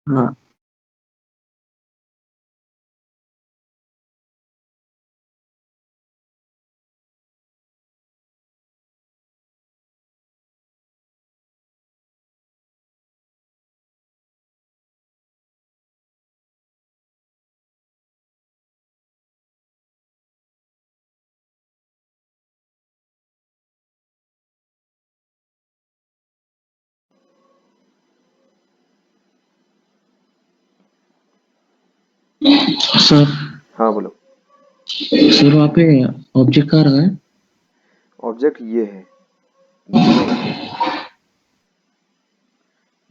हाँ सर। हाँ बोलो। सर वहाँ पे ऑब्जेक्ट कहाँ रहा है? ऑब्जेक्ट ये है, ये दिखेगा,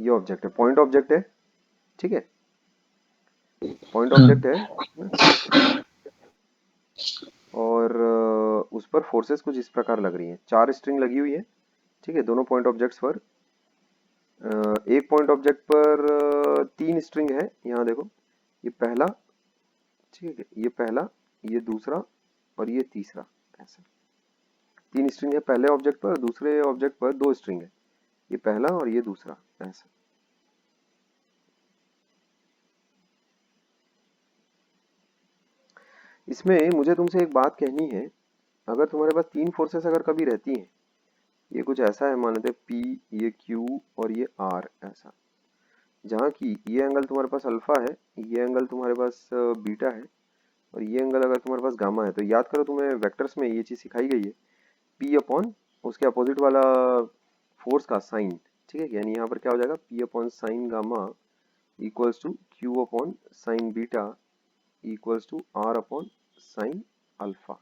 ये ऑब्जेक्ट है, पॉइंट ऑब्जेक्ट है। ठीक है, पॉइंट ऑब्जेक्ट हाँ है ना? और उस पर फोर्सेस कुछ इस प्रकार लग रही हैं, 4 स्ट्रिंग लगी हुई है। ठीक है, दोनों पॉइंट ऑब्जेक्ट्स पर। एक पॉइंट ऑब्जेक्ट पर 3 स्ट्रिंग है, यहाँ देखो। ये पहला, ठीक है, ये पहला, ये दूसरा और ये तीसरा। ऐसा 3 स्ट्रिंग है पहले ऑब्जेक्ट पर, दूसरे ऑब्जेक्ट पर 2 स्ट्रिंग है, ये पहला और ये दूसरा। ऐसा इसमें मुझे तुमसे एक बात कहनी है। अगर तुम्हारे पास 3 फोर्सेस अगर कभी रहती हैं, ये कुछ ऐसा है, मान लेते हैं P, ये Q और ये R। ऐसा, जहाँ की ये एंगल तुम्हारे पास अल्फा है, ये एंगल तुम्हारे पास बीटा है, और ये एंगल अगर तुम्हारे पास गामा है, तो याद करो तुम्हें वेक्टर्स में ये चीज सिखाई गई है, P अपॉन उसके अपोजिट वाला फोर्स का साइन। ठीक है, यानी यहाँ पर क्या हो जाएगा, P upon sine gamma equals to Q upon sine beta equals to R upon sine alpha.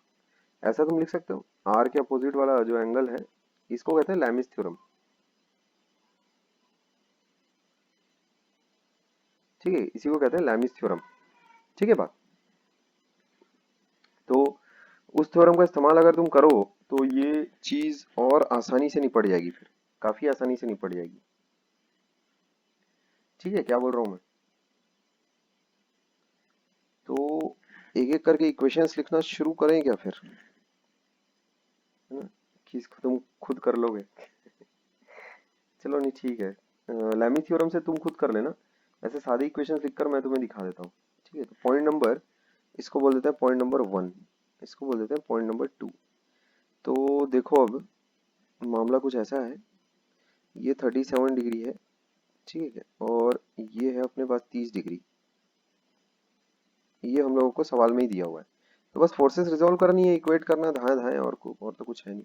ऐसा तुम लिख सकते हो। R के अपोजिट वाला जो एंगल है, इसको कहते हैं लैमिस थ्योरम। ठीक है, इसी को कहते हैं लैमिस थ्योरम। ठीक है बात। तो उस थ्योरम का इस्तेमाल अगर तुम करो, तो ये चीज और आसानी से निपट जाएगी, फिर काफी आसानी से निपट जाएगी। ठीक है, क्या बोल रहा हूँ मैं? तो एक एक करके इक्वेशंस लिखना शुरू करें क्या फिर, है ना? कि इसको तुम खुद कर लोगे? चलो नहीं, ठीक है। लैमी थ्योरम से तुम खुद कर लेना। ऐसे सादे इक्वेशंस लिखकर मैं तुम्हें दिखा देता हूँ। ठीक है, तो पॉइंट नंबर, इसको बोल देते हैं पॉइंट नंबर 1, इसको बोल देते हैं पॉइंट नंबर 2। तो देखो, अब मामला कुछ ऐसा है, ये 37 डिग्री है। ठीक है, और ये है अपने पास 30 डिग्री। ये हम लोगों को सवाल में ही दिया हुआ है। तो बस फोर्सेस रिजॉल्व करनी है, इक्वेट करना धाए धाए, और तो कुछ है नहीं।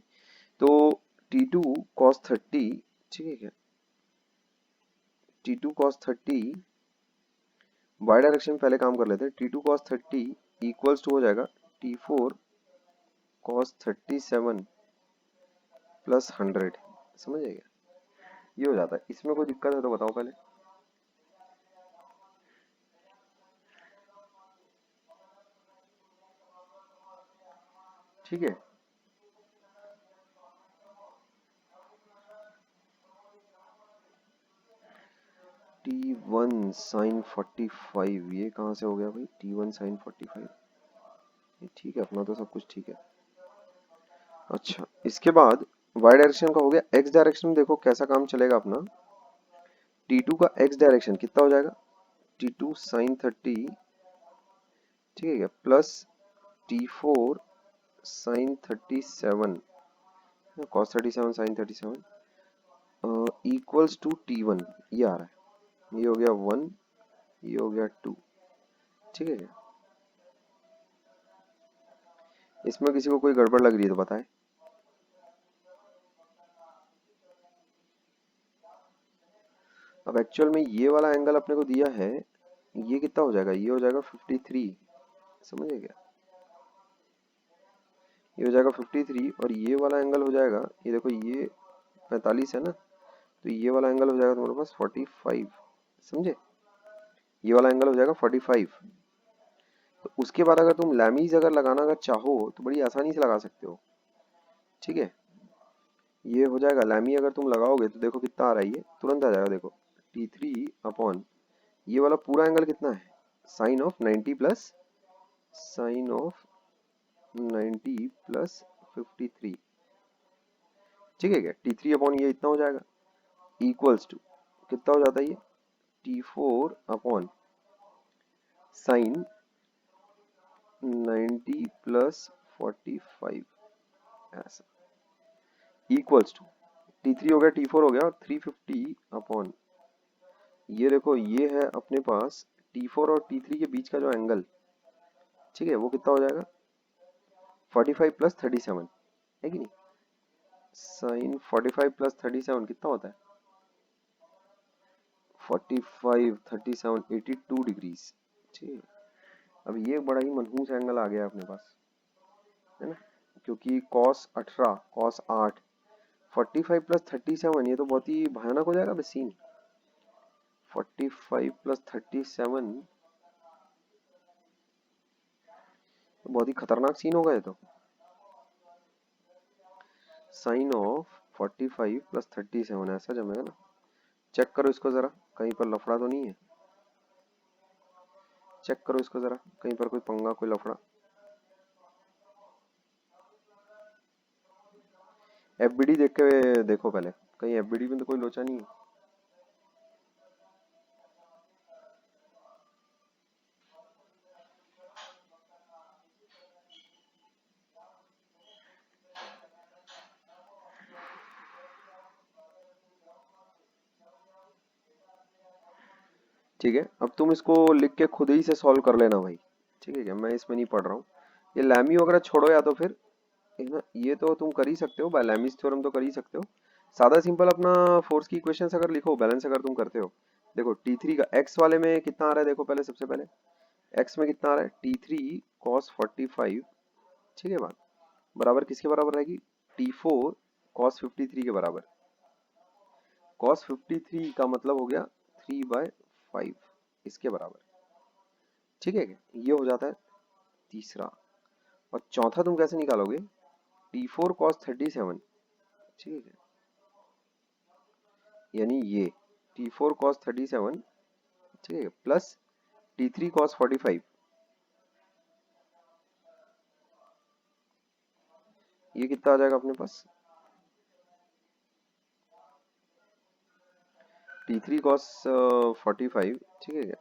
तो T2 cos 30, ठीक है, T2 cos 30 वाई डायरेक्शन पहले काम कर लेते हैं। T2 cos 30 इक्वल्स टू हो जाएगा T4 cos 37 प्लस 100। समझ आएगा? ये हो जाता है। इसमें कोई दिक्कत है तो बताओ पहले। ठीक है, T1 sin 45, ये कहाँ से हो गया भाई? T1 sin 45, ठीक है, अपना तो सब कुछ ठीक है। अच्छा, इसके बाद y डायरेक्शन का हो गया। x डायरेक्शन में देखो कैसा काम चलेगा अपना। T2 का x डायरेक्शन कितना हो जाएगा? T2 sin 30, ठीक है, plus T4 sin 37 cos 37 sin 37 equals to T1। ये आ रहा है, ये हो गया 1, ये हो गया 2। ठीक है, इसमें किसी को कोई गड़बड़ लग रही है तो बताए। अब एक्चुअल में ये वाला एंगल अपने को दिया है, ये कितना हो जाएगा? ये हो जाएगा 53। समझे क्या? ये हो जाएगा 53, और ये वाला एंगल हो जाएगा, ये देखो, ये 45 है ना, तो ये वाला एंगल हो जाएगा तुम्हारे पास 45। समझे? ये वाला एंगल हो जाएगा 45। तो उसके बाद अगर तुम लैमीज अगर लगाना अगर चाहो तो बड़ी आसानी से लगा सकते हो। ठीक है, ये हो जाएगा लैमी, अगर तुम लगाओगे तो देखो कितना आ रहा है, ये तुरंत आ जाएगा। देखो T3 अपॉन ये वाला पूरा एंगल कितना है, sine of 90 plus sine of 90 plus 53। ठीक है क्या? T3 अपॉन ये इतना हो जाएगा, इक्वल्स टू कितना हो जाता है ये, T4 अपॉन साइन 90 प्लस 45 ऐसा इक्वल्स टू T3 हो गया, T4 हो गया, और 350 अपॉन ये देखो, ये है अपने पास T4 और T3 के बीच का जो एंगल, ठीक है, वो कितना हो जाएगा 45 प्लस 37 है कि नहीं। साइन 45 प्लस 37 कितना होता है 45 37 82 डिग्रीज, ठीक है। अब ये बड़ा ही मनहूस एंगल आ गया अपने पास, है ना, क्योंकि cos 18 cos 8 45 प्लस 37 ये तो बहुत ही भयानक हो जाएगा सीन। 45 प्लस 37 तो बहुत ही खतरनाक सीन होगा ये तो। साइन ऑफ 45 प्लस 37 ऐसा जमेगा ना। चेक करो इसको जरा, कहीं पर लफड़ा तो नहीं है। चेक करो इसको जरा, कहीं पर कोई पंगा, कोई लफड़ा। एफबीडी देख के देखो पहले, कहीं एफबीडी में तो कोई लोचा नहीं है। ठीक है, अब तुम इसको लिख के खुद ही से सॉल्व कर लेना भाई, ठीक है क्या, मैं इसमें नहीं पढ़ रहा हूँ। ये लैमी वगैरह छोड़ो, या तो फिर है ना, ये तो तुम कर ही सकते हो, बाय लैमीज थ्योरम तो कर ही सकते हो। सादा सिंपल अपना फोर्स की इक्वेशंस अगर लिखो, बैलेंस अगर तुम करते हो, देखो T3 का x वाले में कितना आ रहा है, देखो पहले सबसे पहले x में कितना आ रहा है T3 cos 45, ठीक है बात, बराबर किसके बराबर रहेगी T4 cos 53 के बराबर। cos 53 का मतलब हो गया 3/5 इसके बराबर, ठीक है, ये हो जाता है तीसरा। और चौथा तुम कैसे निकालोगे T4 cos 37, ठीक है, यानी ये T4 cos 37, ठीक है, प्लस T3 cos 45, ये कितना आ जाएगा अपने पास T3 cos 45, ठीक है,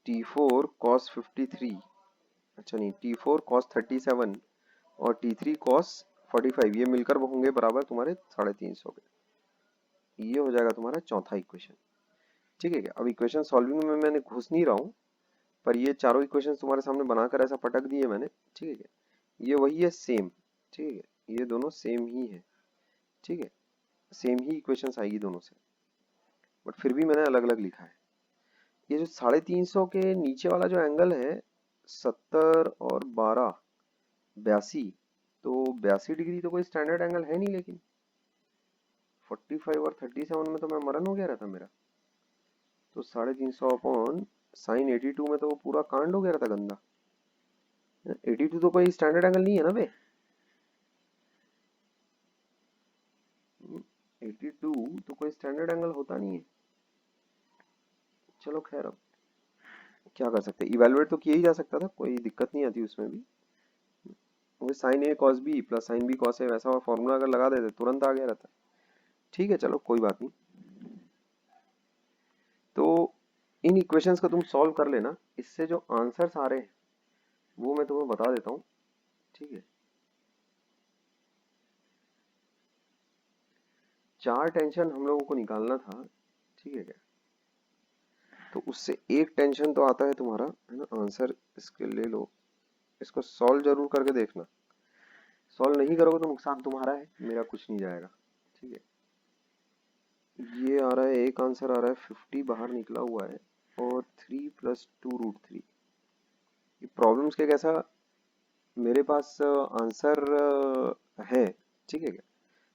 T4 cos 53, अच्छा नहीं T4 cos 37 और T3 cos 45 ये मिलकर होंगे बराबर तुम्हारे 350 के। ये हो जाएगा तुम्हारा चौथा इक्वेशन, ठीक है क्या। अब इक्वेशन सॉल्विंग में मैंने घुस नहीं रहा हूँ, पर ये चारों इक्वेशन तुम्हारे सामने बनाकर ऐसा पटक दिए मैंने, ठीक है क्या, ये वही है सेम, ठीक है, ये दोनों सेम ही है, ठीक है, सेम ही इक्वेशंस आएगी दोनों से, बट फिर भी मैंने अलग अलग लिखा है। ये जो 350 के नीचे वाला जो एंगल है 70 और 12 82, तो 82 डिग्री तो कोई स्टैंडर्ड एंगल है नहीं, लेकिन 45 और 37 में तो मैं मरन हो गया रहता मेरा, तो 350 अपॉन साइन 82 में तो वो पूरा कांड हो गया रहता गंदा। 82 तो कोई स्टैंडर्ड एंगल नहीं है ना बे, 82 तो कोई स्टैंडर्ड एंगल होता नहीं है। चलो खैर, अब क्या कर सकते हैं, इवेलुएट तो किया ही जा सकता था, कोई दिक्कत नहीं आती उसमें भी। वो sine A cos B plus sine B cos A वैसा फॉर्मूला अगर लगा देते तुरंत आ गया रहता। ठीक है चलो कोई बात नहीं। तो इन इक्वेशंस को तुम सॉल्व कर लेना, इससे जो आंसर्स आ रहे हैं वो मैं तुम्हें बता देता हूँ, ठीक है। 4 टेंशन हम लोगों को निकालना था, ठीक है क्या, तो उससे एक टेंशन तो आता है तुम्हारा, है ना, आंसर इसके ले लो, इसको सॉल्व जरूर करके देखना, सॉल्व नहीं करोगे तो नुकसान तुम्हारा है, मेरा कुछ नहीं जाएगा, ठीक है। ये आ रहा है, एक आंसर आ रहा है 50 बाहर निकला हुआ है, और 3 + 2√3। ये प्रॉब्लम्स के कैसा मेरे पास आंसर है, ठीक है क्या,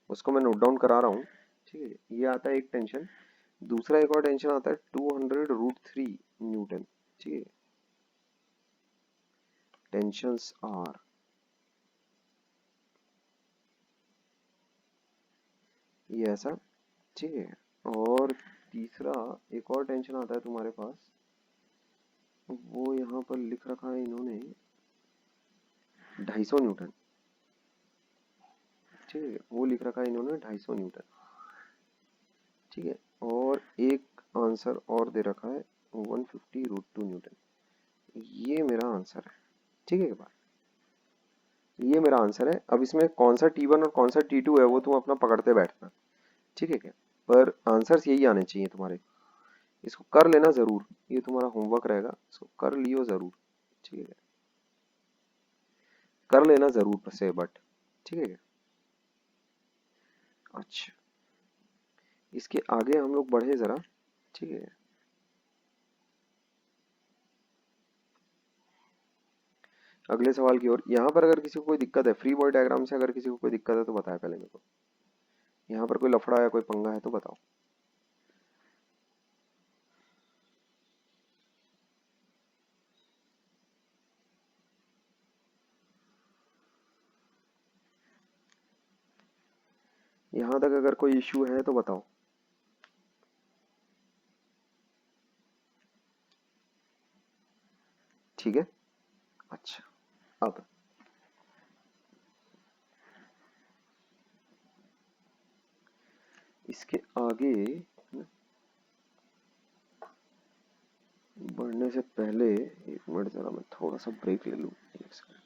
उसको मैं नोट डाउन करा रहा हूँ, ठीक है। ये आता है एक टेंशन, दूसरा एक और टेंशन आता है 200√3 न्यूटन, ठीक है। टेंशंस आर, ये ऐसा, ठीक है। और तीसरा एक और टेंशन आता है तुम्हारे पास, वो यहाँ पर लिख रखा है इन्होंने 250 न्यूटन, ठीक है, वो लिख रखा है इन्होंने 250 न्यूटन, ठीक है। और एक आंसर और दे रखा है 150√2 न्यूटन। ये मेरा आंसर है, ठीक है बात, ये मेरा आंसर है। अब इसमें कौन सा T1 और कौन सा T2 है वो तुम अपना पकड़ते बैठना, ठीक है क्या, पर आंसर्स यही आने चाहिए तुम्हारे। इसको कर लेना जरूर, ये तुम्हारा होमवर्क रहेगा, इसको कर लियो जरूर, ठीक है, कर लेना जरूर से बट, ठीक है। अच्छा, इसके आगे हम लोग बढ़े जरा, ठीक है। अगले सवाल की ओर। यहाँ पर अगर किसी को कोई दिक्कत है, फ्री बॉडी डायग्राम से अगर किसी को कोई दिक्कत है तो बताए पहले मेरे को। यहाँ पर कोई लफड़ा या कोई पंगा है तो बताओ। यहाँ तक अगर कोई इश्यू है तो बताओ। ठीक है, अच्छा, अब इसके आगे बढ़ने से पहले एक मिनट जरा मैं थोड़ा सा ब्रेक ले लूँ, एक सेकंड।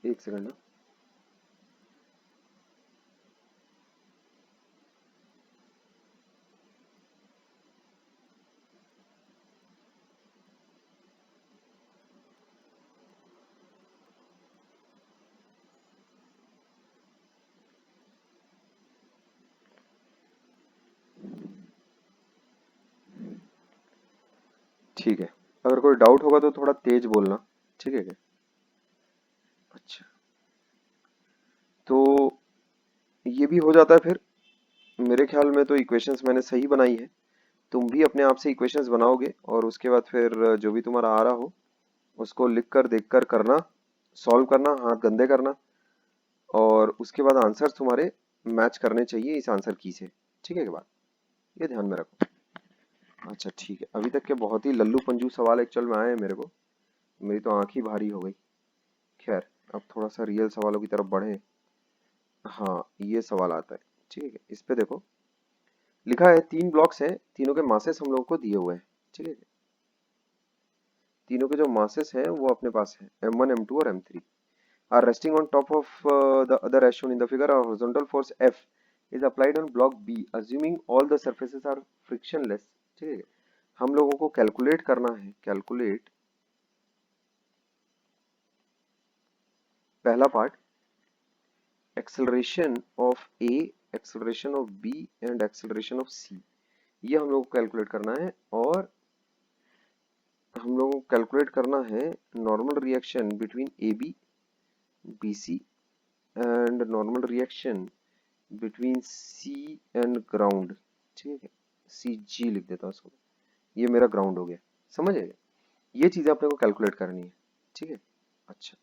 एक सेकंड ना। ठीक है, अगर कोई डाउट होगा तो थोड़ा तेज बोलना, ठीक है क्या। अच्छा, तो ये भी हो जाता है फिर। मेरे ख्याल में तो इक्वेशंस मैंने सही बनाई है। तुम भी अपने आप से इक्वेशंस बनाओगे और उसके बाद फिर जो भी तुम्हारा आ रहा हो उसको लिख कर देख कर करना, सॉल्व करना, हाथ गंदे करना, और उसके बाद आंसर्स तुम्हारे मैच करने चाहिए इस आंसर की से, ठीक है के बाद, ये ध्यान में रखो। अच्छा ठीक है, अभी तक के बहुत ही लल्लू पंजू सवाल एक्चुअल में आए हैं मेरे को, मेरी तो आंख ही भारी हो गई। खैर, अब थोड़ा सा रियल सवालों की तरफ बढ़े। हाँ, ये सवाल आता है, ठीक है, इस पे देखो। लिखा है 3 ब्लॉक्स हैं, तीनों के मासेस हम लोगों को दिए हुए हैं, ठीक है। तीनों के जो मासेस हैं वो अपने पास है M1, M2 और M3 are resting on top of the other as shown in the figure. A horizontal force F is applied on block B assuming all the surfaces are frictionless, ठीक है। हम लोगों को कैलकुलेट करना है, calculate पहला part, acceleration of A, acceleration of B and acceleration of C, ये हम लोगों को कैलकुलेट करना है। और हम लोगों को कैलकुलेट करना है normal reaction between AB, BC and normal reaction between C and ground, ठीक है, CG लिख देता हूँ उसको, ये मेरा ग्राउंड हो गया, समझ गए। ये चीजें अपने को कैलकुलेट करनी है, ठीक है। अच्छा,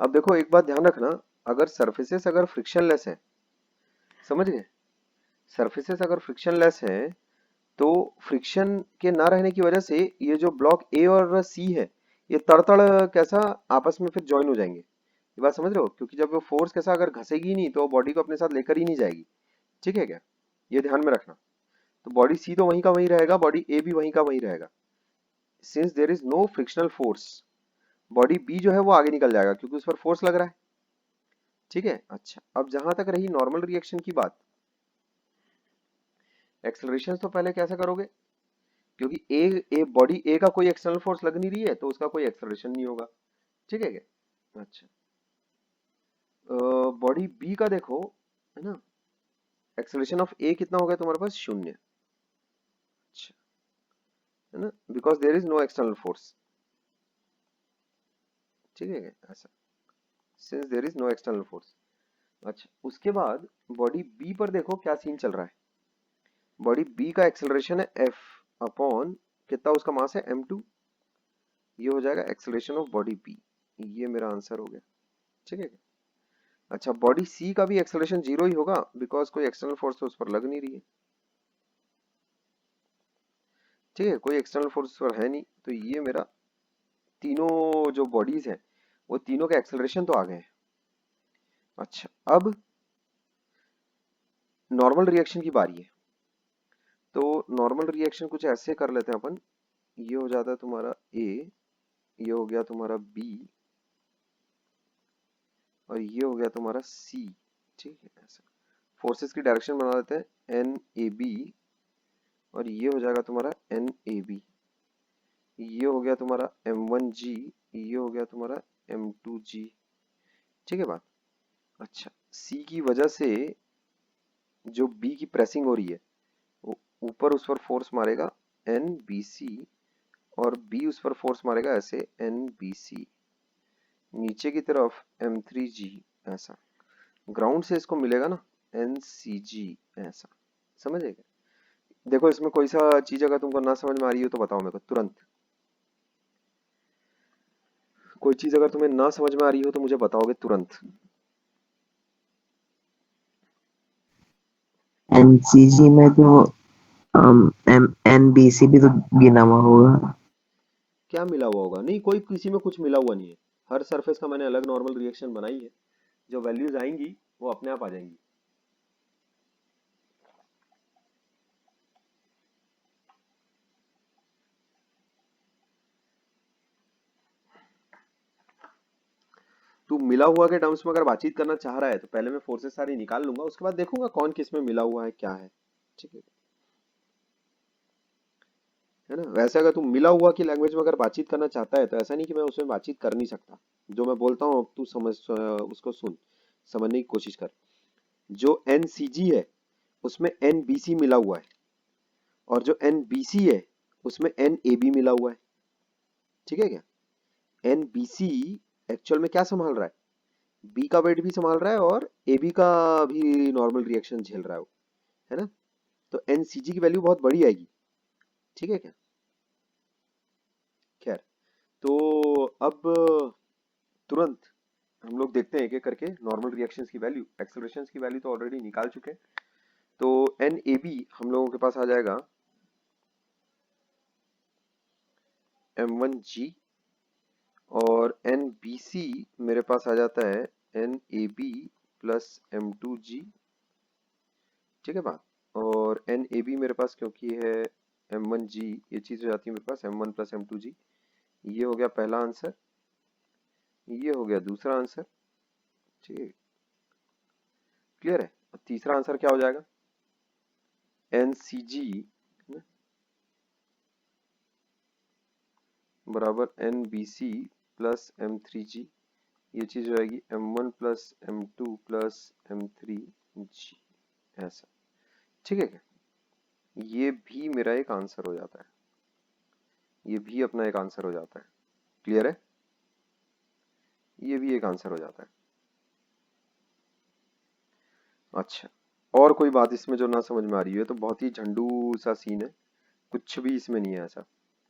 अब देखो एक बात ध्यान रखना, अगर सरफेसेस अगर फ्रिक्शनलेस है, समझ गए, सरफेसेस अगर फ्रिक्शनलेस है तो फ्रिक्शन के ना रहने की वजह से ये जो ब्लॉक ए और सी है ये तड़तड़ कैसा आपस में फिर ज्वाइन हो जाएंगे। ये बात समझ रहे हो, क्योंकि जब वो फोर्स कैसा अगर घसेगी नहीं तो बॉडी को अपने साथ लेकर ही नहीं जाएगी, ठीक है क्या, ये ध्यान में रखना। तो बॉडी सी तो वहीं का वहीं रहेगा, बॉडी ए भी वहीं का वहीं रहेगा। Since there is no frictional force, body B जो है वो आगे निकल जाएगा क्योंकि उस पर फोर्स लग रहा है, ठीक है। अच्छा, अब जहां तक रही नॉर्मल रिएक्शन की बात, एक्सेलरेशन तो पहले कैसे करोगे, क्योंकि ए बॉडी ए का कोई एक्सटर्नल फोर्स लग नहीं रही है तो उसका कोई एक्सेलरेशन नहीं होगा, ठीक है क्या। अच्छा, बॉडी बी का देखो, है ना, एक्सेलरेशन ऑफ ए कितना हो गया तुम्हारे पास, 0। अच्छा, है ना, because there is no external force, ठीक है क्या, ऐसा, since there is no external force. अच्छा, उसके बाद बॉडी बी पर देखो क्या सीन चल रहा है। बॉडी बी का एक्सेलरेशन है एफ अपॉन कितना उसका मास है M2, ये हो जाएगा एक्सेलरेशन ऑफ बॉडी बी, ये मेरा आंसर हो गया। ठीक है। अच्छा, बॉडी सी का भी एक्सेलरेशन 0 ही होगा बिकॉज कोई एक्सटर्नल फोर्स तो उस पर लग नहीं रही है। ठीक है, कोई एक्सटर्नल फोर्स उस पर है नहीं, तो ये मेरा तीनों जो बॉडीज हैं वो तीनों के एक्सेलरेशन तो आ गए हैं। अच्छा, अब नॉर्मल रिएक्शन की बारी है। तो नॉर्मल रिएक्शन कुछ ऐसे कर लेते हैं अपन। ये हो जाता है तुम्हारा ए, ये हो गया तुम्हारा बी, और ये हो गया तुम्हारा सी। ठीक है, ऐसा फोर्सेस की डायरेक्शन बना देते हैं एन ए बी, और ये हो जाएगा तुम्हारा एन ए बी। ये हो गया तुम्हारा M1G, ये हो गया तुम्हारा M2G। ठीक है बात। अच्छा, C की वजह से जो B की प्रेसिंग हो रही है वो ऊपर उस पर फोर्स मारेगा NBC, और B उस पर फोर्स मारेगा ऐसे NBC, नीचे की तरफ M3G, ऐसा ग्राउंड से इसको मिलेगा ना NCG, ऐसा समझेगा। देखो इसमें कोई सा चीज अगर तुमको ना समझ में आ रही हो तो बताओ मेरे को तुरंत। कोई चीज अगर तुम्हें ना समझ में आ रही हो तो मुझे बताओगे तुरंत। एनसीजी में तो एनबीसी भी तो गिना हुआ होगा। क्या मिला हुआ होगा? नहीं, कोई किसी में कुछ मिला हुआ नहीं है। हर सरफेस का मैंने अलग नॉर्मल रिएक्शन बनाई है, जो वैल्यूज आएंगी वो अपने आप आ जाएंगी। तू मिला हुआ के टर्म्स में अगर बातचीत करना चाह रहा है तो पहले मैं फोर्सेस सारी निकाल लूंगा, उसके बाद देखूंगा कौन किस में मिला हुआ है क्या है। ठीक है ना। वैसे अगर तू मिला हुआ की लैंग्वेज में अगर बातचीत करना चाहता है तो ऐसा नहीं कि मैं उसमें बातचीत कर नहीं सकता। जो मैं बोलता हूँ तू समझ, उसको सुन, समझने की कोशिश कर। जो NCG है उसमें NBC मिला हुआ है, और जो NBC है उसमें NAB मिला हुआ है। ठीक है क्या? NBC एक्चुअल में क्या संभाल रहा है? B का वेट भी संभाल रहा है और AB का भी नॉर्मल रिएक्शन झेल रहा है वो, है ना। तो NCG की वैल्यू बहुत बड़ी आएगी। ठीक है क्या? खैर, तो अब तुरंत हम लोग देखते हैं एक एक करके नॉर्मल रिएक्शंस की वैल्यू। एक्सेलरेशंस की वैल्यू तो ऑलरेडी निकाल चुके हैं। तो NAB हम लोगों के पास आ जाएगा M1G, और NBC मेरे पास आ जाता है NAB प्लस M2G। ठीक है बात। और NAB मेरे पास क्योंकि है M1G, ये चीज हो जाती है मेरे पास M1 प्लस M2G। ये हो गया पहला आंसर, ये हो गया दूसरा आंसर। ठीक, क्लियर है। अब तीसरा आंसर क्या हो जाएगा? NCG बराबर NBC प्लस M3G। ये चीज हो जाएगी M1 plus M2 plus M3G, ऐसा। ठीक है क्या? ये भी मेरा एक आंसर हो जाता है, ये भी अपना एक आंसर हो जाता है। क्लियर है? ये भी एक आंसर हो जाता है। अच्छा, और कोई बात इसमें जो ना समझ में आ रही है? तो बहुत ही झंडू सा सीन है, कुछ भी इसमें नहीं है ऐसा,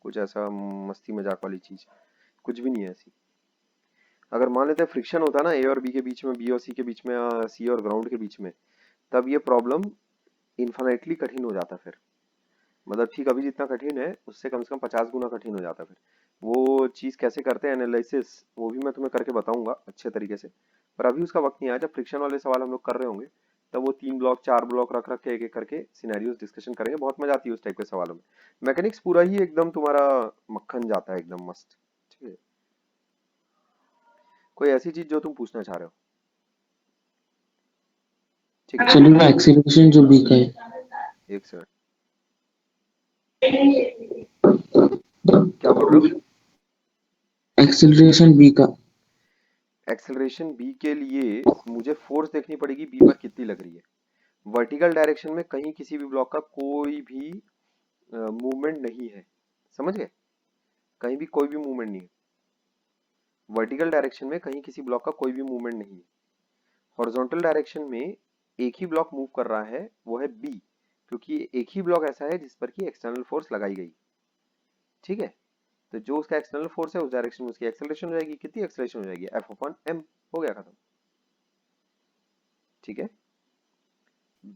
कुछ ऐसा मस्ती मजाक वाली चीज कुछ भी नहीं है ऐसी। अगर मान लेते हैं फ्रिक्शन होता ना A और B के बीच में, B और C के बीच में, या C और ग्राउंड के बीच में, तब ये प्रॉब्लम इन्फाइनाइटली कठिन हो जाता फिर। मतलब ठीक अभी जितना कठिन है उससे कम से कम 50 गुना कठिन हो जाता फिर। वो चीज कैसे करते हैं एनालिसिस, वो भी मैं तुम्हें करके बताऊंगा अच्छे तरीके से, पर अभी उसका वक्त नहीं आया। जब फ्रिक्शन वाले सवाल हम लोग कर रहे होंगे तब वो 3 ब्लॉक 4 ब्लॉक रख रख के एक एक करके सिनेरियोस डिस्कशन करेंगे। बहुत मजा आती है उस टाइप के सवालों में। मैकेनिक्स पूरा ही एकदम तुम्हारा मक्खन जाता है, एकदम मस्त। ठीक है, कोई ऐसी चीज जो तुम पूछना चाह रहे हो? ठीक है, एक्चुअली में एक्सीलरेशन जो बी का है, एक सेकंड, क्या बोल रहे हो? एक्सीलरेशन बी का। एक्सेलरेशन बी के लिए मुझे फोर्स देखनी पड़ेगी बी पर कितनी लग रही है। वर्टिकल डायरेक्शन में कहीं किसी भी ब्लॉक का कोई भी मूवमेंट नहीं है, समझ गए? कहीं भी कोई भी मूवमेंट नहीं है। वर्टिकल डायरेक्शन में कहीं किसी ब्लॉक का कोई भी मूवमेंट नहीं है। हॉरिजॉन्टल डायरेक्शन में एक ही ब्लॉक मूव कर रहा है, वो है बी, क्योंकि एक ही ब्लॉक ऐसा है जिस पर की एक्सटर्नल फोर्स लगाई गई। ठीक है, तो जो उसका एक्सटर्नल फोर्स है उस डायरेक्शन में उसकी एक्सेलरेशन हो जाएगी। कितनी एक्सेलरेशन हो जाएगी? F/m। हो गया खत्म। ठीक है।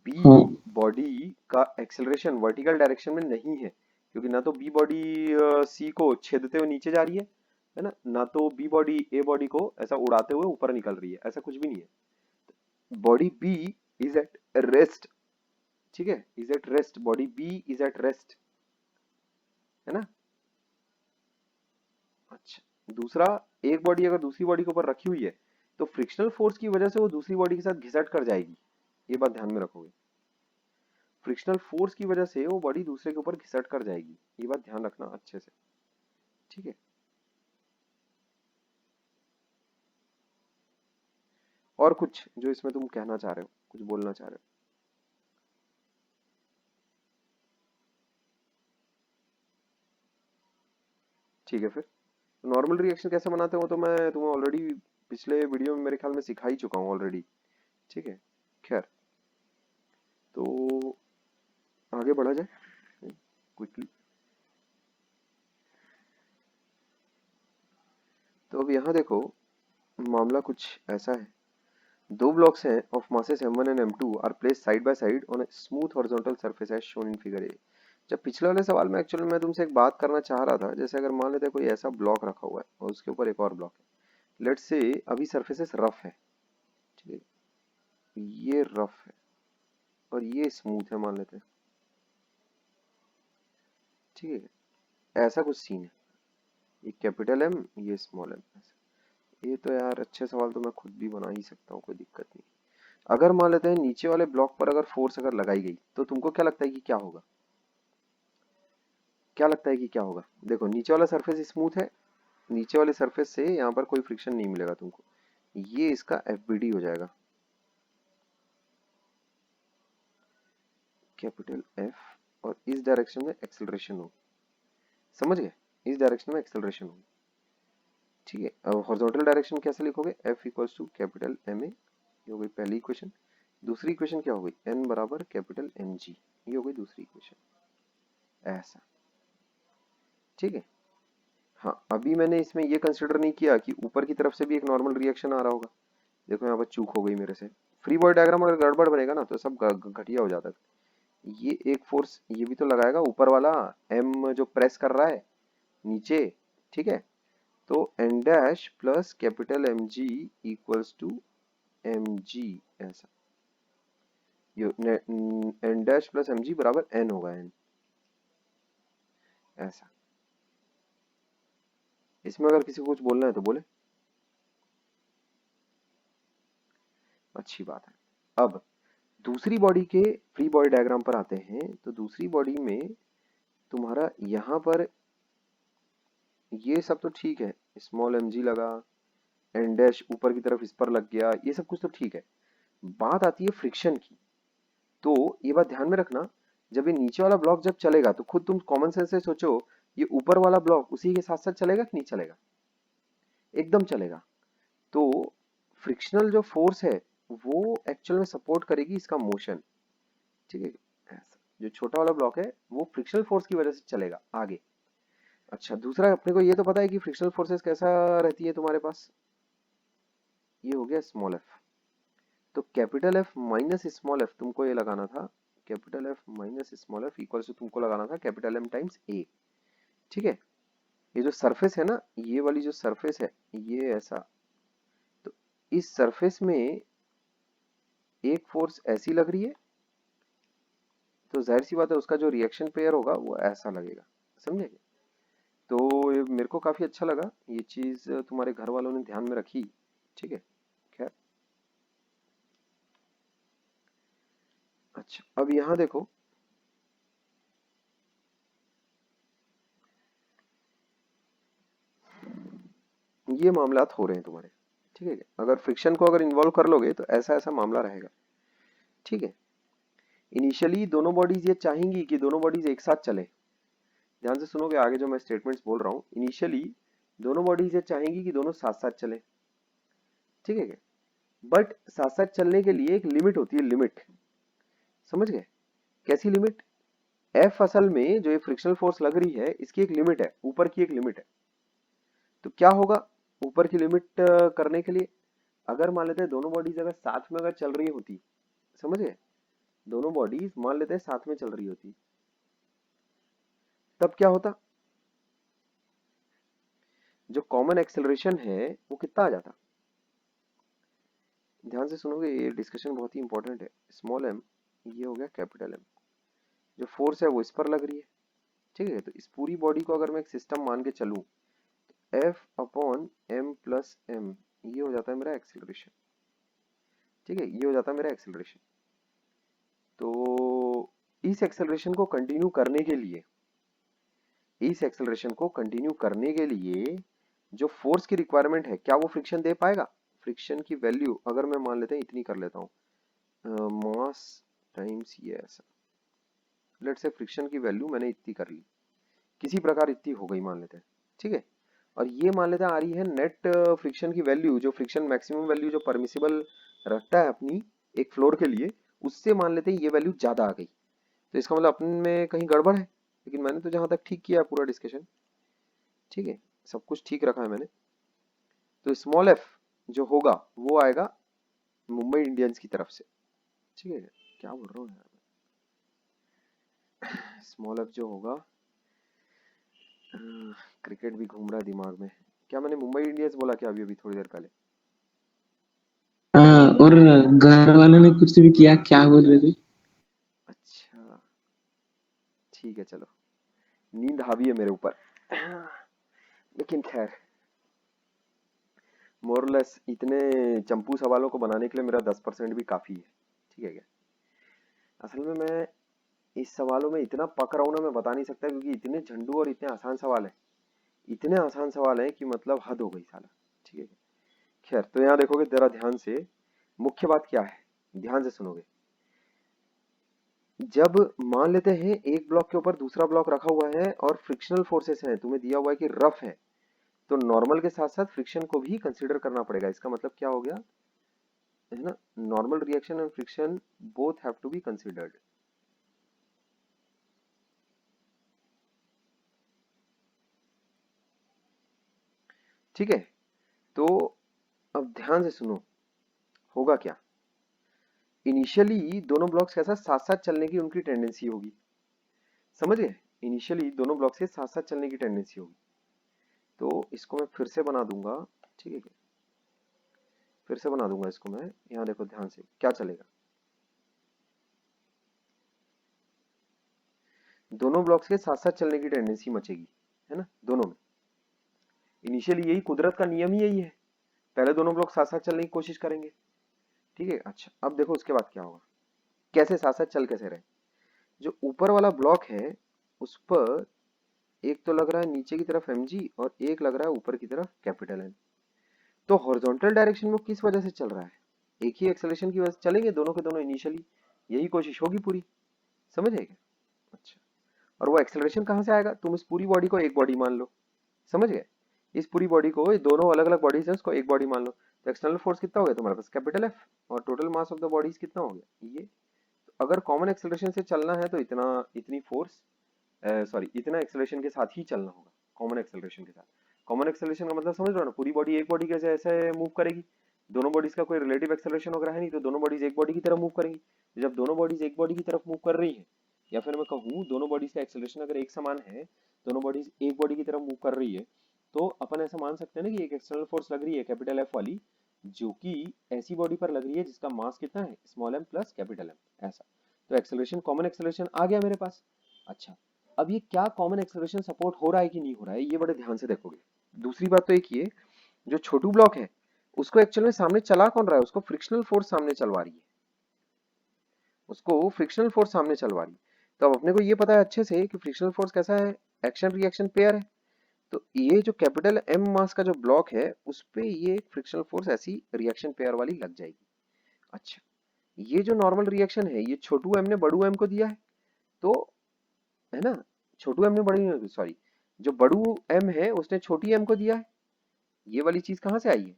बी हाँ बॉडी का एक्सेलरेशन वर्टिकल डायरेक्शन में नहीं है, क्योंकि ना तो बी बॉडी सी को छेदते हुए नीचे जा रही है ना, ना तो बी बॉडी ए बॉडी को ऐसा उड़ाते हुए ऊपर निकल रही है, ऐसा कुछ भी नहीं है। Body B is at rest. ठीक है, is at rest, body B is at rest, है ना। अच्छा, दूसरा, एक बॉडी अगर दूसरी बॉडी के ऊपर रखी हुई है तो फ्रिक्शनल फोर्स की वजह से वो दूसरी बॉडी के साथ घिसट कर जाएगी, ये बात ध्यान में रखोगे। फ्रिक्शनल फोर्स की वजह से वो बॉडी दूसरे के ऊपर घिसट कर जाएगी, ये बात ध्यान रखना अच्छे से। ठीक है, और कुछ जो इसमें तुम कहना चाह रहे हो, कुछ बोलना चाह रहे हो? ठीक है, फिर नॉर्मल रिएक्शन कैसे बनाते हो तो मैं तुम्हें ऑलरेडी पिछले वीडियो में मेरे ख्याल में सिखा ही चुका हूँ ऑलरेडी। ठीक है, खैर, तो आगे बढ़ा जाए क्विकली। तो अब यहाँ देखो, मामला कुछ ऐसा है। दो ब्लॉक्स हैं of masses m1 and m2 are placed side by side on a smooth horizontal surface as shown in figure A। जब पिछले वाले सवाल में एक्चुअली मैं तुमसे एक बात करना चाह रहा था, जैसे अगर मान लेते हैं कोई ऐसा ब्लॉक रखा हुआ है और उसके ऊपर एक और ब्लॉक है। लेट्स से अभी सरफेसेस रफ है, ठीक है, ये रफ है और ये स्मूथ है मान लेते हैं। ठीक है, ऐसा कुछ सीन है, ये कैपिटल M, ये स्मॉल m। ये तो यार अच्छे सवाल तो मैं खुद भी बना ही सकता हूँ, कोई दिक्कत नहीं। अगर मान लेते हैं नीचे वाले ब्लॉक पर अगर फोर्स अगर लगाई गई तो तुमको क्या लगता है कि क्या होगा? क्या लगता है कि क्या होगा? देखो, नीचे वाला सरफेस स्मूथ है, नीचे वाले सरफेस से यहाँ पर कोई फ्रिक्शन नहीं मिलेगा तुमको, ये इसका FBD हो जाएगा, कैपिटल F, और इस डायरेक्शन में एक्सेलरेशन होगी। समझ गए? इस डायरेक्शन में एक्सेलरेशन होगी। ठीक है, अब हॉरिजॉन्टल डायरेक्शन में कैसे लिखोगे? F equals to capital MA, ये हो गई पहली इक्वेशन। दूसरी इक्वेशन क्या हो गई? N बराबर कैपिटल MG, ये हो गई दूसरी इक्वेशन। ऐसा, ठीक है। हाँ, अभी मैंने इसमें ये कंसिडर नहीं किया कि ऊपर की तरफ से भी एक नॉर्मल रिएक्शन आ रहा होगा। देखो यहाँ पर चूक हो गई मेरे से, फ्री बॉडी डायग्राम अगर गड़बड़ बनेगा ना तो सब घटिया हो जाता है। ये एक फोर्स ये भी तो लगाएगा ऊपर वाला, M जो प्रेस कर रहा है नीचे। ठीक है, तो N dash plus capital MG equals to MG, ऐसा। ये N डैश प्लस MG बराबर N होगा, N, ऐसा। इसमें अगर किसी को कुछ बोलना है तो बोले, अच्छी बात है। अब दूसरी बॉडी के फ्री बॉडी डायग्राम पर आते हैं, तो दूसरी बॉडी में तुम्हारा यहाँ पर ये सब तो ठीक है, स्मॉल mg लगा, एन डैश ऊपर की तरफ इस पर लग गया, ये सब कुछ तो ठीक है। बात आती है फ्रिक्शन की, तो ये बात ध्यान में रखना, जब ये नीचे वाला ब्लॉक जब चलेगा तो खुद तुम कॉमन सेंस से सोचो, ये ऊपर वाला ब्लॉक उसी के साथ साथ चलेगा कि नहीं चलेगा? एकदम चलेगा। तो फ्रिक्शनल जो फोर्स है वो एक्चुअल में सपोर्ट करेगी इसका मोशन। ठीक है, ऐसा जो छोटा वाला ब्लॉक है वो फ्रिक्शनल फोर्स की वजह से चलेगा आगे। अच्छा, दूसरा अपने को ये तो पता है कि फ्रिक्शनल फोर्सेस कैसा रहती है तुम्हारे पास, ये हो गया स्मॉल f। तो capital F minus small f तुमको ये लगाना था, capital F minus small f equal to तुमको लगाना था कैपिटल M टाइम्स A। ठीक है, ये जो सरफेस है ना, ये वाली जो सरफेस है ये ऐसा, तो इस सरफेस में एक फोर्स ऐसी लग रही है, तो जाहिर सी बात है उसका जो रिएक्शन पेयर होगा वो ऐसा लगेगा। समझे? तो ये मेरे को काफी अच्छा लगा, ये चीज तुम्हारे घर वालों ने ध्यान में रखी। ठीक है, खैर। अच्छा, अब यहाँ देखो, ये मामलात हो रहे हैं तुम्हारे। ठीक है, अगर फ्रिक्शन को अगर इन्वॉल्व कर लोगे तो ऐसा ऐसा मामला रहेगा। ठीक है, इनिशियली दोनों बॉडीज ये चाहेंगी कि दोनों बॉडीज एक साथ चले। ध्यान से सुनोगे आगे जो मैं स्टेटमेंट्स बोल रहा हूँ, इनिशियली दोनों बॉडीज ये चाहेंगी कि दोनों साथ साथ चले। ठीक है, बट साथ साथ चलने के लिए एक लिमिट होती है, लिमिट। समझ गए? कैसी लिमिट? एफ असल में जो ये फ्रिक्शनल फोर्स लग रही है इसकी एक लिमिट है, ऊपर की एक लिमिट है। तो क्या होगा ऊपर की लिमिट करने के लिए, अगर मान लेते हैं दोनों बॉडीज अगर साथ में अगर चल रही होती, समझ गए, दोनों बॉडीज मान लेते हैं साथ में चल रही होती, तब क्या होता, जो कॉमन एक्सेलरेशन है वो कितना आ जाता। ध्यान से सुनोगे, ये डिस्कशन बहुत ही इंपॉर्टेंट है। स्मॉल एम, ये हो गया कैपिटल एम, जो फोर्स है वो इस पर लग रही है, ठीक है। तो इस पूरी बॉडी को अगर मैं एक सिस्टम मान के चलूं, F upon M plus M, ये हो जाता है मेरा एक्सेलरेशन, ठीक है, ये हो जाता है मेरा एक्सेलरेशन। तो इस एक्सेलरेशन को कंटिन्यू करने के लिए, इस एक्सेलरेशन को कंटिन्यू करने के लिए जो फोर्स की रिक्वायरमेंट है, क्या वो फ्रिक्शन दे पाएगा। फ्रिक्शन की वैल्यू अगर मैं मान लेते हैं इतनी कर लेता हूँ, मास टाइम्स ये ऐसा, लेट से फ्रिक्शन की वैल्यू मैंने इतनी कर ली, किसी प्रकार इतनी हो गई मान लेते हैं, ठीक है। और ये मान लेते हैं आ रही है नेट फ्रिक्शन की वैल्यू, जो फ्रिक्शन मैक्सिमम वैल्यू जो परमिसिबल रखता है अपनी एक फ्लोर के लिए, उससे मान लेते हैं ये वैल्यू ज्यादा आ गई। तो इसका मतलब अपन में कहीं गड़बड़ है, लेकिन मैंने तो जहां तक ठीक किया पूरा डिस्कशन, ठीक है, सब कुछ ठीक रखा है मैंने। तो स्मॉल एफ जो होगा वो आएगा मुंबई इंडियंस की तरफ से, ठीक है। क्या बोल रहा हूँ यार, स्मॉल एफ जो होगा, क्रिकेट भी घूम रहा है दिमाग में, क्या मैंने मुंबई इंडियंस बोला क्या अभी अभी थोड़ी देर पहले। और घर वालों ने कुछ भी किया, क्या बोल रहे थे? अच्छा ठीक है चलो, नींद हावी है मेरे ऊपर, लेकिन खैर मोरलेस इतने चंपू सवालों को बनाने के लिए मेरा 10% भी काफी है, ठीक है क्या। असल में मैं इस सवालों में इतना पक रहा हूं ना, मैं बता नहीं सकता, क्योंकि इतने झंडू और इतने आसान सवाल है, इतने आसान सवाल है कि मतलब हद हो गई साला, ठीक है। खैर तो यहाँ देखोगे जरा ध्यान से, मुख्य बात क्या है, ध्यान से सुनोगे। जब मान लेते हैं एक ब्लॉक के ऊपर दूसरा ब्लॉक रखा हुआ है और फ्रिक्शनल फोर्सेस हैं, तुम्हें दिया हुआ है कि रफ है, तो नॉर्मल के साथ साथ फ्रिक्शन को भी कंसीडर करना पड़ेगा। इसका मतलब क्या हो गया, है ना, normal reaction and friction both have to be considered, ठीक है। तो अब ध्यान से सुनो, होगा क्या, इनिशियली दोनों ब्लॉक्स के साथ साथ साथ चलने की उनकी टेंडेंसी होगी, समझ गए, इनिशियली दोनों ब्लॉक्स के साथ साथ चलने की टेंडेंसी होगी। तो इसको मैं फिर से बना दूंगा, ठीक है, फिर से बना दूंगा इसको मैं, यहाँ देखो ध्यान से क्या चलेगा, दोनों ब्लॉक्स के साथ साथ चलने की टेंडेंसी मचेगी, है ना, दोनों में। इनिशियली यही कुदरत का नियम ही यही है, पहले दोनों ब्लॉक साथ साथ चलने की कोशिश करेंगे, ठीक है। अच्छा अब देखो उसके बाद क्या होगा, कैसे साथ साथ चल कैसे रहे। जो ऊपर वाला ब्लॉक है उस पर एक तो लग रहा है नीचे की तरफ mg और एक लग रहा है ऊपर की तरफ कैपिटल N। तो हॉरिजॉन्टल डायरेक्शन में किस वजह से चल रहा है, एक ही एक्सेलरेशन की वजह से चलेंगे दोनों के दोनों इनिशियली, यही कोशिश होगी पूरी, समझ गए क्या। अच्छा, और वो एक्सेलरेशन कहाँ से आएगा, तुम इस पूरी बॉडी को एक बॉडी मान लो, समझ गए, इस पूरी बॉडी को, ये दोनों अलग अलग बॉडीज है उसको एक बॉडी मान लो। तो एक्सटर्नल फोर्स कितना हो गया तुम्हारे पास, कैपिटल एफ, और total mass of the bodies कितना हो गया ये। तो अगर कॉमन एक्सेलरेशन से चलना है तो इतना, इतनी फोर्स, सॉरी इतना एक्सेलरेशन के साथ ही चलना होगा, कॉमन एक्सेलरेशन के साथ। कॉमन एक्सेलरेशन का मतलब समझ रहे हो ना, पूरी बॉडी एक बॉडी कैसे ऐसे मूव करेगी, दोनों बॉडीज का कोई रिलेटिव एक्सेलरेशन वगैरह है नहीं, तो दोनों बॉडीज एक बॉडी की तरफ मूव करेंगी। तो जब दोनों बॉडीज एक बॉडी की तरफ मूव कर रही है, या फिर मैं कहूँ दोनों बॉडीज का एक्सेलरेशन अगर एक समान है, दोनों बॉडीज एक बॉडी की तरफ मूव कर रही है, तो अपन ऐसा मान सकते हैं ना कि एक एक्सटर्नल फोर्स लग रही है कैपिटल एफ वाली, जो कि ऐसी बॉडी पर लग रही है जिसका मास कितना है, small M plus capital M, ऐसा। तो एक्सेलरेशन, कॉमन एक्सेलरेशन आ गया मेरे पास। अच्छा, अब ये क्या कॉमन एक्सेलरेशन सपोर्ट हो रहा है कि नहीं हो रहा है, ये बड़े ध्यान से देखोगे। दूसरी बात तो एक ये, जो छोटू ब्लॉक है उसको एक्चुअल में सामने चला कौन रहा है, उसको फ्रिक्शनल फोर्स सामने चलवा रही है, उसको फ्रिक्शनल फोर्स सामने चलवा रही है। तो अब अपने को ये पता है अच्छे से कि फ्रिक्शनल फोर्स कैसा है, एक्शन रिएक्शन पेयर है। तो ये जो कैपिटल एम मास का जो ब्लॉक है उस पे ये फ्रिक्शनल फोर्स ऐसी रिएक्शन पेयर वाली लग जाएगी। अच्छा, ये जो नॉर्मल रिएक्शन है ये छोटू एम ने बड़ू एम को दिया है, तो, है ना, छोटू एम ने बड़ी, सॉरी, जो बड़ू एम है उसने छोटी एम को दिया है, ये वाली चीज कहां से आई है,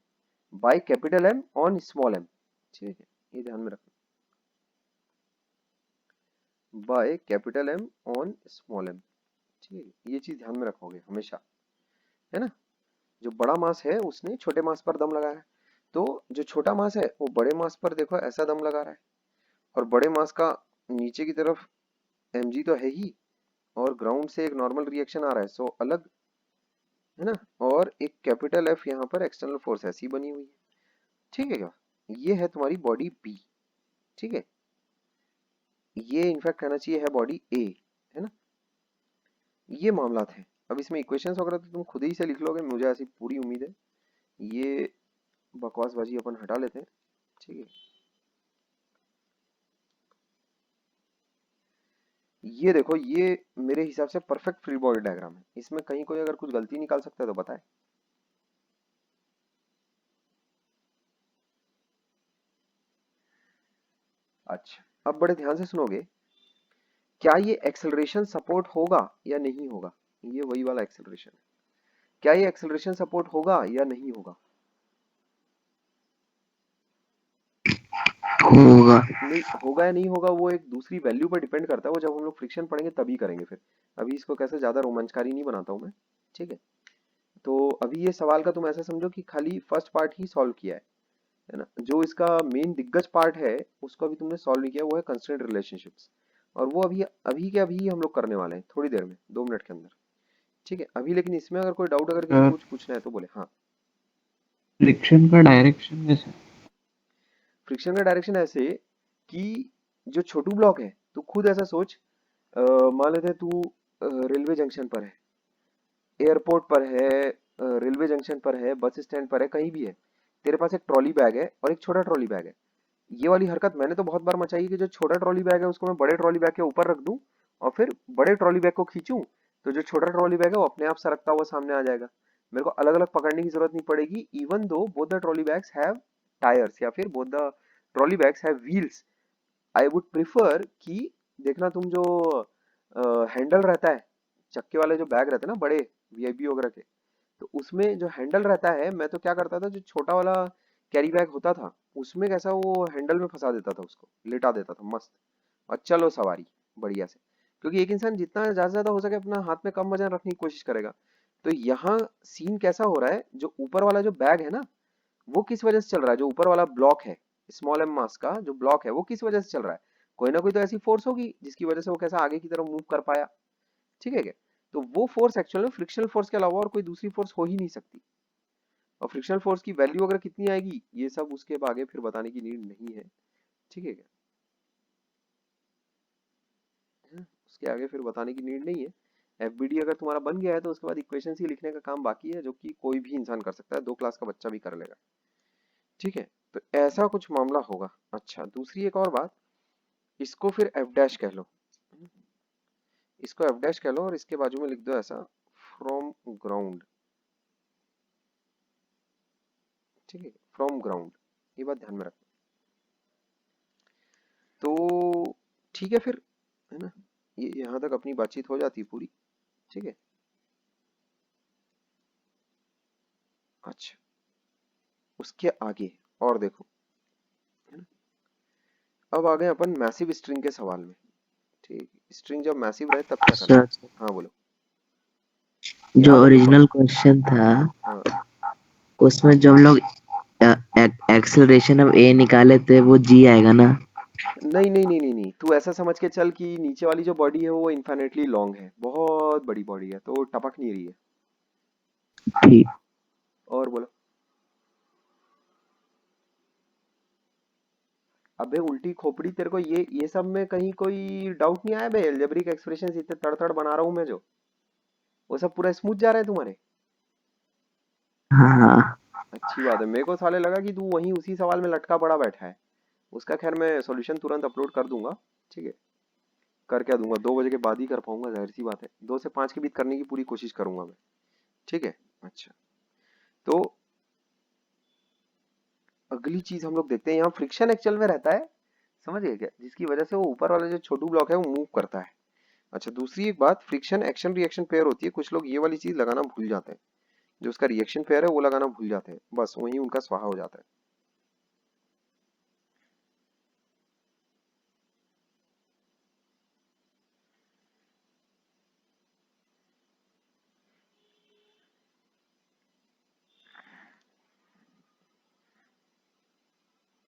by capital M on small M, ठीक है, ये ध्यान में रखना। By capital M on small M. ठीक है, ये चीज ध्यान में रखोगे हमेशा, है ना। जो बड़ा मास है उसने छोटे मास पर दम लगाया है, तो जो छोटा मास है वो बड़े मास पर देखो ऐसा दम लगा रहा है, और बड़े मास का नीचे की तरफ mg तो है ही, और ग्राउंड से एक नॉर्मल रिएक्शन आ रहा है, सो अलग, है ना। और एक कैपिटल एफ यहाँ पर एक्सटर्नल फोर्स ऐसी बनी हुई है। ठीक है क्या, ये है तुम्हारी बॉडी बी। ठीक है, ये इनफैक्ट कहना चाहिए है बॉडी ए, है ना। ये मामला थे। अब इसमें इक्वेशंस वगैरह तो तुम खुद ही से लिख लोगे, मुझे ऐसी पूरी उम्मीद है। ये बकवासबाजी अपन हटा लेते हैं। ठीक है, ये देखो, ये मेरे हिसाब से परफेक्ट फ्री बॉडी डायग्राम है। इसमें कहीं कोई अगर कुछ गलती निकाल सकता है तो बताए। अच्छा, अब बड़े ध्यान से सुनोगे, क्या ये एक्सेलरेशन सपोर्ट होगा या नहीं होगा। ये वही वाला एक्सेलरेशन है, क्या ये एक्सेलरेशन सपोर्ट होगा या नहीं होगा। होगा। नहीं होगा या नहीं होगा, वो एक दूसरी वैल्यू पर डिपेंड करता है, वो जब हम लोग फ्रिक्शन पढ़ेंगे तभी करेंगे फिर। अभी इसको कैसे ज्यादा रोमांचकारी नहीं बनाता हूं मैं। ठीक है, तो अभी ये सवाल का तुम ऐसा समझो कि खाली फर्स्ट पार्ट ही सॉल्व किया है ना। जो इसका मेन दिग्गज पार्ट है उसको अभी तुमने सॉल्व नहीं किया, वो है कंस्ट्रेंट रिलेशनशिप्स, और वो अभी अभी के अभी हम लोग करने वाले हैं, थोड़ी देर में, 2 मिनट के अंदर। ठीक है, अभी लेकिन इसमें अगर कोई डाउट अगर किसी को सर कुछ पूछना है तो बोले। हाँ, फ्रिक्शन का डायरेक्शन कैसे? फ्रिक्शन का डायरेक्शन ऐसे कि जो छोटू ब्लॉक है, तू खुद ऐसा सोच, मान लेते हैं तू रेलवे जंक्शन पर है, एयरपोर्ट पर है, रेलवे जंक्शन पर है, बस स्टैंड पर है, कहीं भी है। तेरे पास एक ट्रॉली बैग है और एक छोटा ट्रॉली बैग है। ये वाली हरकत मैंने तो बहुत बार मचाई है कि जो छोटा ट्रॉली बैग है उसको मैं बड़े ट्रॉली बैग के ऊपर रख दूं, और फिर बड़े ट्रॉली बैग को खींचूं, तो जो छोटा ट्रॉली बैग है वो अपने आप सरकता हुआ सामने आ जाएगा। मेरे को अलग अलग पकड़ने की जरूरत नहीं पड़ेगी, even though both the trolley bags have tyres या फिर both the trolley bags have wheels. I would prefer कि देखना, तुम जो हैंडल रहता है, चक्के वाले जो बैग रहते हैं ना बड़े वीआईपी वगैरह के, तो उसमें जो हैंडल रहता है, मैं तो क्या करता था, जो छोटा वाला कैरी बैग होता था उसमें कैसा वो हैंडल में फंसा देता था, उसको लेटा देता था मस्त, और चलो सवारी बढ़िया से। क्योंकि एक इंसान जितना ज्यादा से ज्यादा हो सके अपना हाथ में कम वजन रखने की कोशिश करेगा। तो यहाँ सीन कैसा हो रहा है, जो ऊपर वाला जो बैग है ना, वो किस वजह से चल रहा है, जो ऊपर वाला ब्लॉक है, स्मॉल एम मास का जो ब्लॉक है, वो किस वजह से चल रहा है। कोई ना कोई तो ऐसी फोर्स होगी जिसकी वजह से वो कैसा आगे की तरफ मूव कर पाया। ठीक है क्या, तो वो फोर्स एक्चुअल में फ्रिक्शनल फोर्स के अलावा और कोई दूसरी फोर्स हो ही नहीं सकती। और फ्रिक्शनल फोर्स की वैल्यू अगर कितनी आएगी ये सब उसके आगे फिर बताने की नीड नहीं है। ठीक है क्या, उसके आगे फिर बताने की नीड नहीं है। एफबीडी अगर तुम्हारा बन गया है तो उसके बाद इक्वेशन ही लिखने का काम बाकी है, जो कि कोई भी इंसान कर सकता है, 2 क्लास का बच्चा भी कर लेगा। ठीक है, तो ऐसा कुछ मामला होगा। अच्छा, दूसरी एक और बात, इसको फिर एफ डैश कह लो, इसको एफ डैश कह लो, और इसके बाजू में लिख दो ऐसा, फ्रॉम ग्राउंड। ठीक है, फ्रॉम ग्राउंड, ये बात ध्यान में रखना। तो ठीक है फिर, है ना, ये यहाँ तक अपनी बातचीत हो जाती है पूरी। ठीक है, अच्छा, उसके आगे और देखो, है ना। अब आ गए अपन मैसिव स्ट्रिंग के सवाल में। ठीक, स्ट्रिंग जब मैसिव रहे तब क्या करना है। सर, हाँ बोलो। जो याद है तुमको। ओरिजिनल क्वेश्चन था हाँ, उसमें जो हम लोग एक्सेलरेशन ऑफ ए निकाले थे वो जी आएगा ना। नहीं नहीं नहीं नहीं नहीं, तू ऐसा समझ के चल कि नीचे वाली जो बॉडी है वो इन्फिनिटली लॉन्ग है, बहुत बड़ी बॉडी है, तो टपक नहीं रही है। ठीक। और बोलो। अबे उल्टी खोपड़ी, तेरे को ये सब में कहीं कोई डाउट नहीं आया बे। अलजेब्रिक एक्सप्रेशन इतने तड़ बना रहा हूं मैं जो, वो सब पूरा स्मूथ जा रहा है तुम्हारे। हाँ। अच्छी बात है, मेरे को साले लगा कि तू वहीं उसी सवाल में लटका पड़ा बैठा है। उसका खैर मैं सॉल्यूशन तुरंत अपलोड कर दूंगा। ठीक है, कर क्या दूंगा, 2 बजे के बाद ही कर पाऊंगा, जाहिर सी बात है, 2 से 5 के बीच करने की पूरी कोशिश करूंगा मैं। ठीक है, अच्छा, तो अगली चीज हम लोग देखते हैं, यहाँ फ्रिक्शन एक्चुअल में रहता है, समझ गए क्या, जिसकी वजह से वो ऊपर वाला जो छोटू ब्लॉक है वो मूव करता है। अच्छा, दूसरी एक बात, फ्रिक्शन एक्शन रिएक्शन पेयर होती है, कुछ लोग ये वाली चीज लगाना भूल जाते हैं, जो उसका रिएक्शन पेयर है वो लगाना भूल जाते हैं, बस वही उनका स्वाहा हो जाता है।